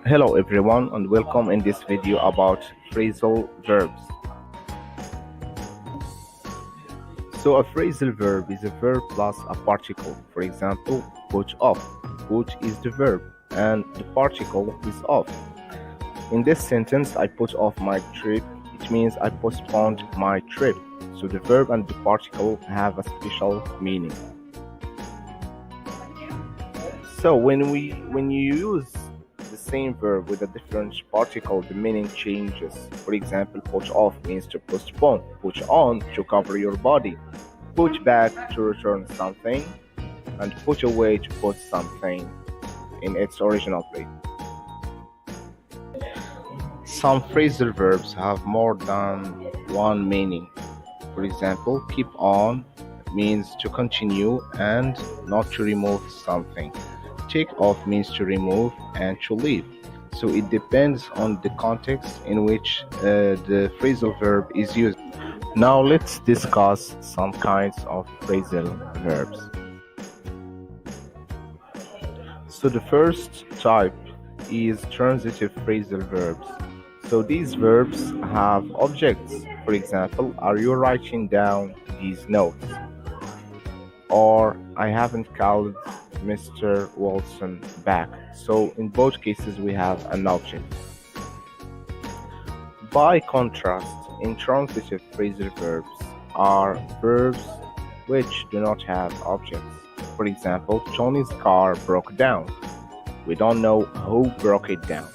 Hello everyone and welcome in this video about phrasal verbs. So a phrasal verb is a verb plus a particle. For example, put off. Put is the verb and the particle is off. In this sentence, I put off my trip. It means I postponed my trip. So the verb and the particle have a special meaning. So when you use the same verb with a different particle, the meaning changes. For example, put off means to postpone, put on to cover your body, put back to return something, and put away to put something in its original place. Some phrasal verbs have more than one meaning. For example, keep on means to continue and not to remove something. Take off means to remove and to leave. So it depends on the context in which the phrasal verb is used. Now let's discuss some kinds of phrasal verbs. So the first type is transitive phrasal verbs. So these verbs have objects. For example, are you writing down these notes? Or I haven't called Mr. Wilson back. So in both cases we have an object. By contrast, intransitive phrasal verbs are verbs which do not have objects. For example, Tony's car broke down. We don't know who broke it down.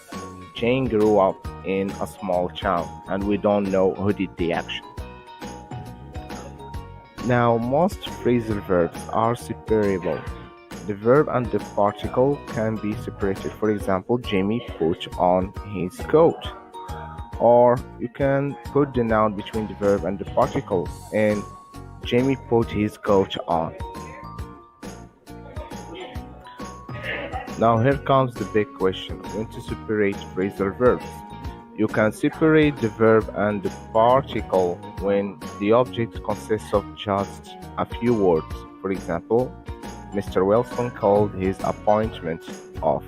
Jane grew up in a small town and we don't know who did the action. Now, most phrasal verbs are separable. The verb and the particle can be separated. For example, Jamie put on his coat. Or you can put the noun between the verb and the particle and Jamie put his coat on. Now here comes the big question, when to separate phrasal verbs. You can separate the verb and the particle when the object consists of just a few words. For example, Mr. Wilson called his appointment off.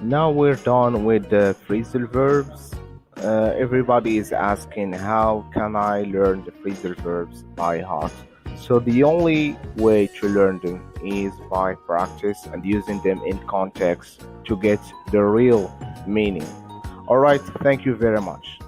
Now we're done with the phrasal verbs. Everybody is asking, how can I learn the phrasal verbs by heart? So the only way to learn them is by practice and using them in context to get the real meaning. Alright, thank you very much.